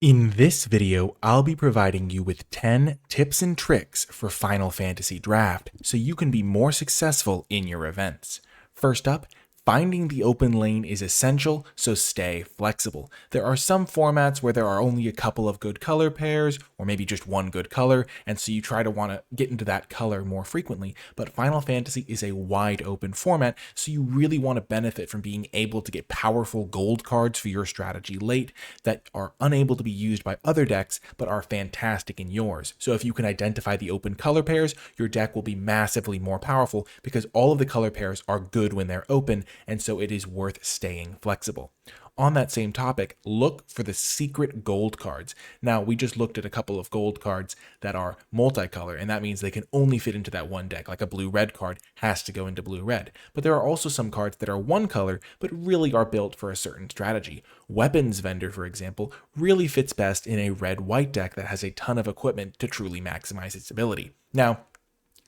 In this video, I'll be providing you with 10 tips and tricks for Final Fantasy Draft so you can be more successful in your events. First up, finding the open lane is essential, so stay flexible. There are some formats where there are only a couple of good color pairs, or maybe just one good color, and so you try to want to get into that color more frequently, but Final Fantasy is a wide open format, so you really want to benefit from being able to get powerful gold cards for your strategy late that are unable to be used by other decks, but are fantastic in yours. So if you can identify the open color pairs, your deck will be massively more powerful because all of the color pairs are good when they're open, and so it is worth staying flexible. On that same topic, look for the secret gold cards. Now, we just looked at a couple of gold cards that are multicolor, and that means they can only fit into that one deck, like a blue-red card has to go into blue-red. But there are also some cards that are one color, but really are built for a certain strategy. Weapons Vendor, for example, really fits best in a red-white deck that has a ton of equipment to truly maximize its ability. Now,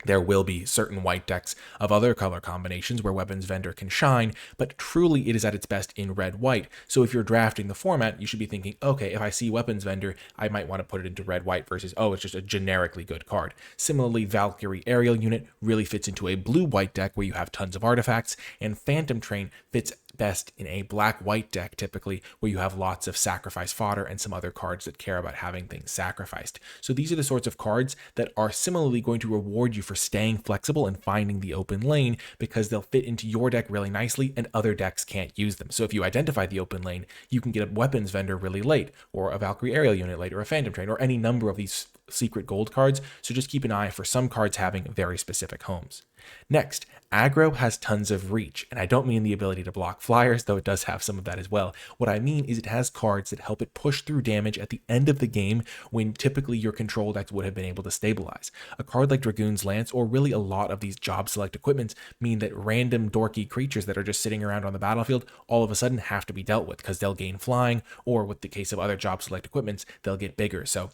there will be certain white decks of other color combinations where Weapons Vendor can shine, but truly it is at its best in red-white. So if you're drafting the format, you should be thinking, okay, if I see Weapons Vendor, I might want to put it into red-white versus, oh, it's just a generically good card. Similarly, Valkyrie Aerial Unit really fits into a blue-white deck where you have tons of artifacts, and Phantom Train fits best in a black-white deck typically where you have lots of sacrifice fodder and some other cards that care about having things sacrificed. So these are the sorts of cards that are similarly going to reward you for staying flexible and finding the open lane because they'll fit into your deck really nicely and other decks can't use them. So if you identify the open lane, you can get a Weapons Vendor really late, or a Valkyrie Aerial Unit late, or a Phantom Train, or any number of these secret gold cards. So just keep an eye for some cards having very specific homes. Next, aggro has tons of reach, and I don't mean the ability to block flyers, though it does have some of that as well. What I mean is it has cards that help it push through damage at the end of the game when typically your control decks would have been able to stabilize. A card like Dragoon's Lance, or really a lot of these job select equipments, mean that random dorky creatures that are just sitting around on the battlefield all of a sudden have to be dealt with because they'll gain flying, or with the case of other job select equipments, they'll get bigger. So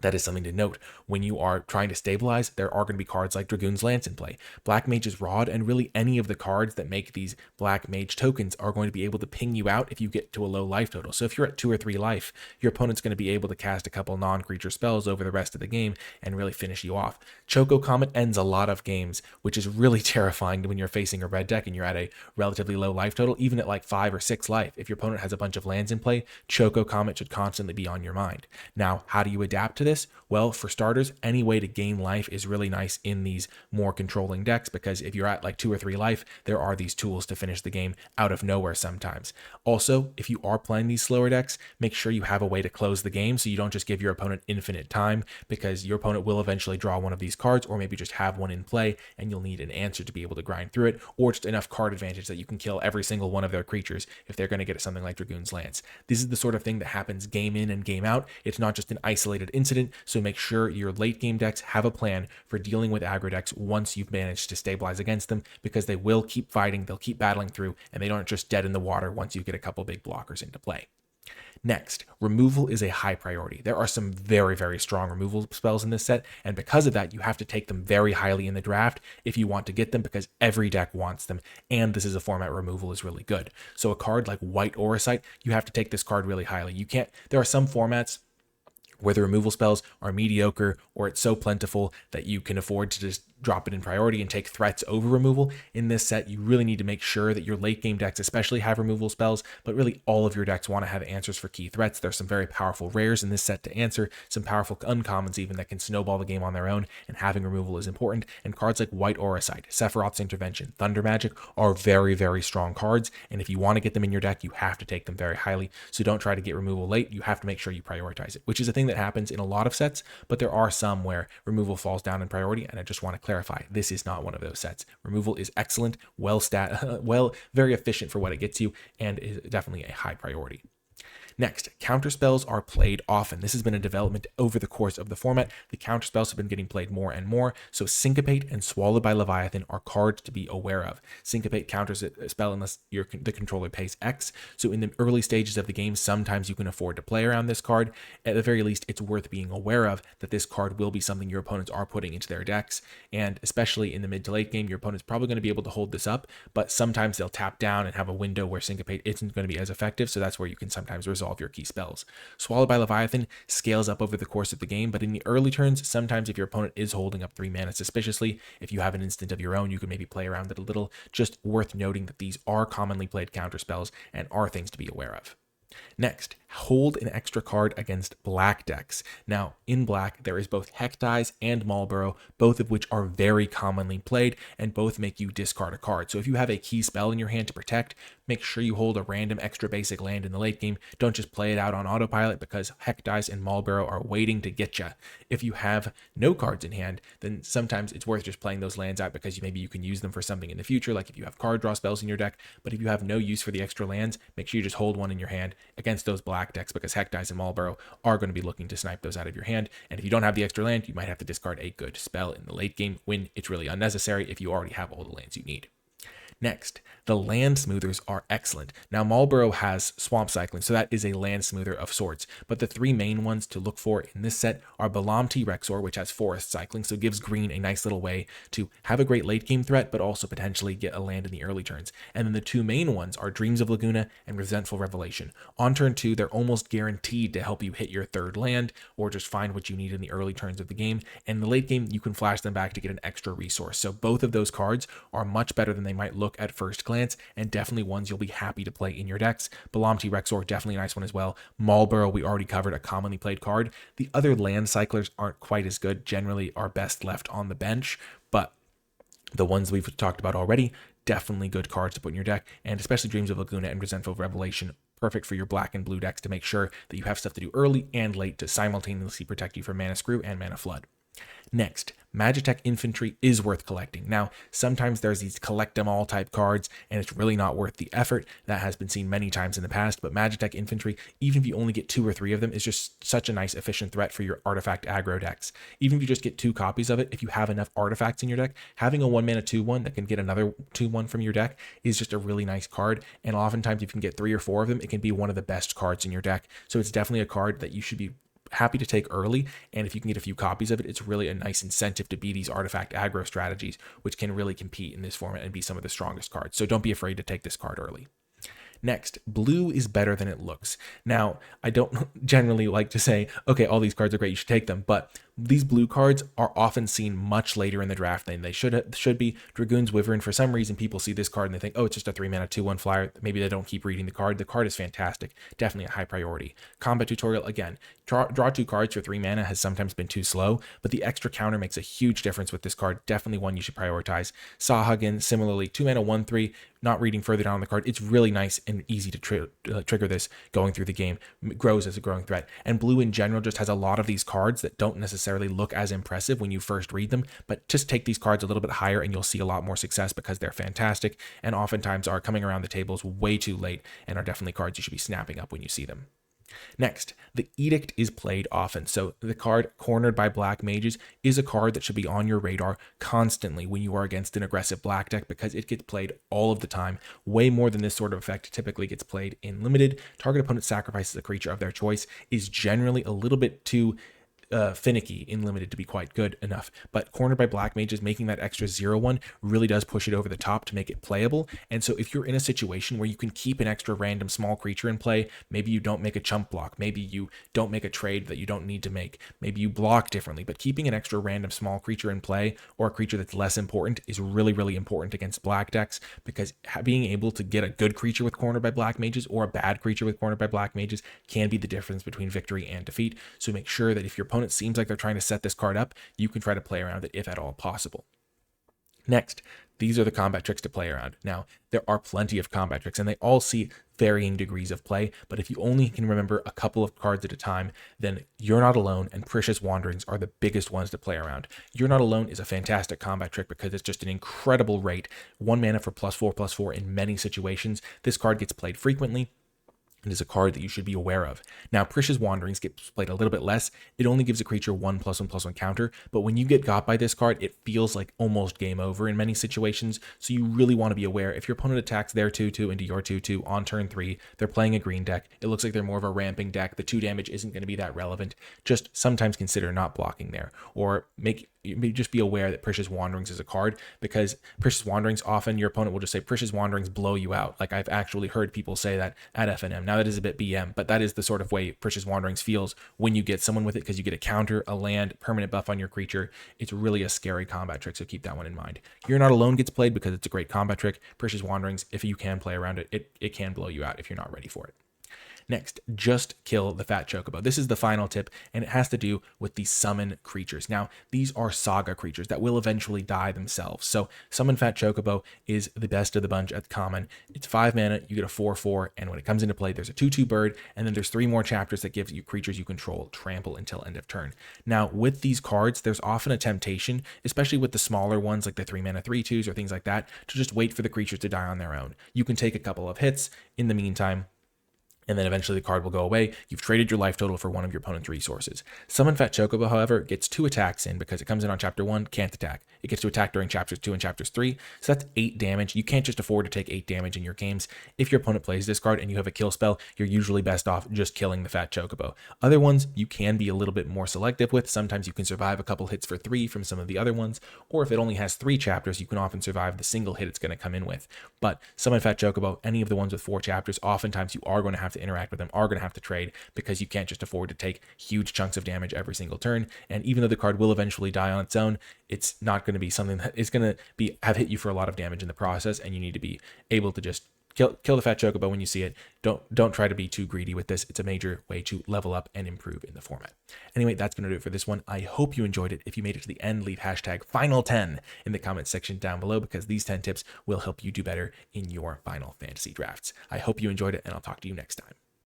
that is something to note. When you are trying to stabilize, there are going to be cards like Dragoon's Lance in play. Black Mage's Rod, and really any of the cards that make these Black Mage tokens are going to be able to ping you out if you get to a low life total. So if you're at 2 or 3 life, your opponent's going to be able to cast a couple non-creature spells over the rest of the game and really finish you off. Choco Comet ends a lot of games, which is really terrifying when you're facing a red deck and you're at a relatively low life total, even at like 5 or 6 life. If your opponent has a bunch of lands in play, Choco Comet should constantly be on your mind. Now, how do you adapt to this? Well, for starters, any way to gain life is really nice in these more controlling decks because if you're at like 2 or 3 life, there are these tools to finish the game out of nowhere sometimes. Also, if you are playing these slower decks, make sure you have a way to close the game so you don't just give your opponent infinite time because your opponent will eventually draw one of these cards or maybe just have one in play and you'll need an answer to be able to grind through it, or just enough card advantage that you can kill every single one of their creatures if they're going to get something like Dragoon's Lance. This is the sort of thing that happens game in and game out. It's not just an isolated incident. So make sure your late game decks have a plan for dealing with aggro decks once you've managed to stabilize against them, because they will keep fighting, they'll keep battling through, and they aren't just dead in the water once you get a couple big blockers into play. Next, removal is a high priority. There are some very, very strong removal spells in this set, and because of that, you have to take them very highly in the draft if you want to get them, because every deck wants them, and this is a format where removal is really good. So a card like White Auracite, you have to take this card really highly. You can't, there are some formats where the removal spells are mediocre or it's so plentiful that you can afford to just drop it in priority and take threats over removal. In this set, you really need to make sure that your late game decks especially have removal spells, but really all of your decks want to have answers for key threats. There's some very powerful rares in this set to answer, some powerful uncommons even that can snowball the game on their own, and having removal is important. And cards like White Auracite, Sephiroth's Intervention, Thunder Magic are very, very strong cards, and if you want to get them in your deck, you have to take them very highly. So don't try to get removal late, you have to make sure you prioritize it, which is a thing that happens in a lot of sets, but there are some where removal falls down in priority, and I just want to clarify, this is not one of those sets. Removal is excellent, very efficient for what it gets you, and is definitely a high priority. Next, counterspells are played often. This has been a development over the course of the format. The counterspells have been getting played more and more, so Syncopate and Swallowed by Leviathan are cards to be aware of. Syncopate counters a spell unless the controller pays X, so in the early stages of the game, sometimes you can afford to play around this card. At the very least, it's worth being aware of that this card will be something your opponents are putting into their decks, and especially in the mid to late game, your opponent's probably going to be able to hold this up, but sometimes they'll tap down and have a window where Syncopate isn't going to be as effective, so that's where you can sometimes resort resolve your key spells. Swallowed by Leviathan scales up over the course of the game, but in the early turns, sometimes if your opponent is holding up 3 mana suspiciously, if you have an instant of your own, you can maybe play around it a little. Just worth noting that these are commonly played counter spells and are things to be aware of. Next, hold an extra card against black decks. Now, in black, there is both Hectize and Marlborough, both of which are very commonly played, and both make you discard a card. So if you have a key spell in your hand to protect, make sure you hold a random extra basic land in the late game. Don't just play it out on autopilot, because Hectize and Marlborough are waiting to get you. If you have no cards in hand, then sometimes it's worth just playing those lands out, because maybe you can use them for something in the future, like if you have card draw spells in your deck. But if you have no use for the extra lands, make sure you just hold one in your hand against those black decks, because Hectize and Marlborough are going to be looking to snipe those out of your hand. And if you don't have the extra land, you might have to discard a good spell in the late game when it's really unnecessary if you already have all the lands you need. Next, the land smoothers are excellent. Now, Marlborough has swamp cycling, so that is a land smoother of sorts. But the 3 main ones to look for in this set are Balamti Rexor, which has forest cycling, so gives green a nice little way to have a great late game threat, but also potentially get a land in the early turns. And then the 2 main ones are Dreams of Laguna and Resentful Revelation. On turn 2, they're almost guaranteed to help you hit your 3rd land, or just find what you need in the early turns of the game. And in the late game, you can flash them back to get an extra resource. So both of those cards are much better than they might look at first glance, and definitely ones you'll be happy to play in your decks. Balamti Rexor, definitely a nice one as well. Marlborough, we already covered, a commonly played card. The other land cyclers aren't quite as good, generally are best left on the bench, but the ones we've talked about already, definitely good cards to put in your deck, and especially Dreams of Laguna and Resentful Revelation, perfect for your black and blue decks to make sure that you have stuff to do early and late to simultaneously protect you from Mana Screw and Mana Flood. Next, Magitech Infantry is worth collecting. Now, sometimes there's these collect them all type cards, and it's really not worth the effort. That has been seen many times in the past, but Magitech Infantry, even if you only get 2 or 3 of them, is just such a nice efficient threat for your artifact aggro decks. Even if you just get 2 copies of it, if you have enough artifacts in your deck, having a 1 mana 2/1 that can get another 2/1 from your deck is just a really nice card, and oftentimes if you can get 3 or 4 of them, it can be one of the best cards in your deck. So it's definitely a card that you should be happy to take early, and if you can get a few copies of it, it's really a nice incentive to be these artifact aggro strategies, which can really compete in this format and be some of the strongest cards. So don't be afraid to take this card early. Next, blue is better than it looks. Now, I don't generally like to say, okay, all these cards are great, you should take them, but these blue cards are often seen much later in the draft than they should be. Dragoon's Wyvern, for some reason, people see this card and they think, oh, it's just a 3 mana 2/1 flyer. Maybe they don't keep reading the card. The card is fantastic, definitely a high priority. Combat Tutorial, again, draw 2 cards for 3 mana has sometimes been too slow, but the extra counter makes a huge difference with this card. Definitely one you should prioritize. Sahagin, similarly, 2 mana 1/3, not reading further down the card. It's really nice and easy to trigger this going through the game. It grows as a growing threat. And blue in general just has a lot of these cards that don't necessarily look as impressive when you first read them, but just take these cards a little bit higher and you'll see a lot more success because they're fantastic and oftentimes are coming around the tables way too late and are definitely cards you should be snapping up when you see them. Next, the Edict is played often. So the card Cornered by Black Mages is a card that should be on your radar constantly when you are against an aggressive black deck because it gets played all of the time. Way more than this sort of effect typically gets played in Limited. Target opponent sacrifices a creature of their choice is generally a little bit too finicky in Limited to be quite good enough, but Cornered by Black Mages, making that extra 0/1 really does push it over the top to make it playable. And so if you're in a situation where you can keep an extra random small creature in play, maybe you don't make a chump block, maybe you don't make a trade that you don't need to make, maybe you block differently, but keeping an extra random small creature in play or a creature that's less important is really, really important against black decks, because being able to get a good creature with Cornered by Black Mages or a bad creature with Cornered by Black Mages can be the difference between victory and defeat. So make sure that if your opponent seems like they're trying to set this card up, you can try to play around it if at all possible. Next, these are the combat tricks to play around. Now, there are plenty of combat tricks and they all see varying degrees of play, but if you only can remember a couple of cards at a time, then You're Not Alone and Precious Wanderings are the biggest ones to play around. You're Not Alone is a fantastic combat trick because it's just an incredible rate. 1 mana for +4/+4 in many situations. This card gets played frequently. It is a card that you should be aware of. Now, Precious Wanderings gets played a little bit less. It only gives a creature 1/1/1 counter, but when you get got by this card, it feels like almost game over in many situations, so you really want to be aware. If your opponent attacks their 2/2 into your 2/2 on turn 3, they're playing a green deck, it looks like they're more of a ramping deck, the 2 damage isn't going to be that relevant, just sometimes consider not blocking there, or make just be aware that Precious Wanderings is a card, because Precious Wanderings, often your opponent will just say Precious Wanderings blow you out. Like, I've actually heard people say that at FNM. Now that is a bit BM, but that is the sort of way Precious Wanderings feels when you get someone with it, because you get a counter, a land, permanent buff on your creature. It's really a scary combat trick, so keep that one in mind. You're Not Alone gets played because it's a great combat trick. Precious Wanderings, if you can play around it, it can blow you out if you're not ready for it. Next, just kill the Fat Chocobo. This is the final tip, and it has to do with the summon creatures. Now, these are saga creatures that will eventually die themselves. So Summon Fat Chocobo is the best of the bunch at common. It's 5 mana, you get a 4/4, and when it comes into play, there's a 2/2 bird, and then there's 3 more chapters that gives you creatures you control trample until end of turn. Now, with these cards, there's often a temptation, especially with the smaller ones like the 3 mana 3/2s or things like that, to just wait for the creatures to die on their own. You can take a couple of hits in the meantime, and then eventually the card will go away. You've traded your life total for one of your opponent's resources. Summon Fat Chocobo, however, gets 2 attacks in because it comes in on chapter 1, can't attack. It gets to attack during chapters 2 and chapters 3, so that's 8 damage. You can't just afford to take 8 damage in your games. If your opponent plays this card and you have a kill spell, you're usually best off just killing the Fat Chocobo. Other ones you can be a little bit more selective with. Sometimes you can survive a couple hits for 3 from some of the other ones, or if it only has 3 chapters, you can often survive the single hit it's going to come in with. But Summon Fat Chocobo, any of the ones with 4 chapters, oftentimes you are going to have to interact with them, are going to have to trade, because you can't just afford to take huge chunks of damage every single turn. And even though the card will eventually die on its own, it's not going to be something that is going to have hit you for a lot of damage in the process, and you need to be able to just kill the Fat Chocobo when you see it. Don't try to be too greedy with this. It's a major way to level up and improve in the format. Anyway, that's going to do it for this one. I hope you enjoyed it. If you made it to the end, leave hashtag final10 in the comments section down below, because these 10 tips will help you do better in your Final Fantasy drafts. I hope you enjoyed it, and I'll talk to you next time.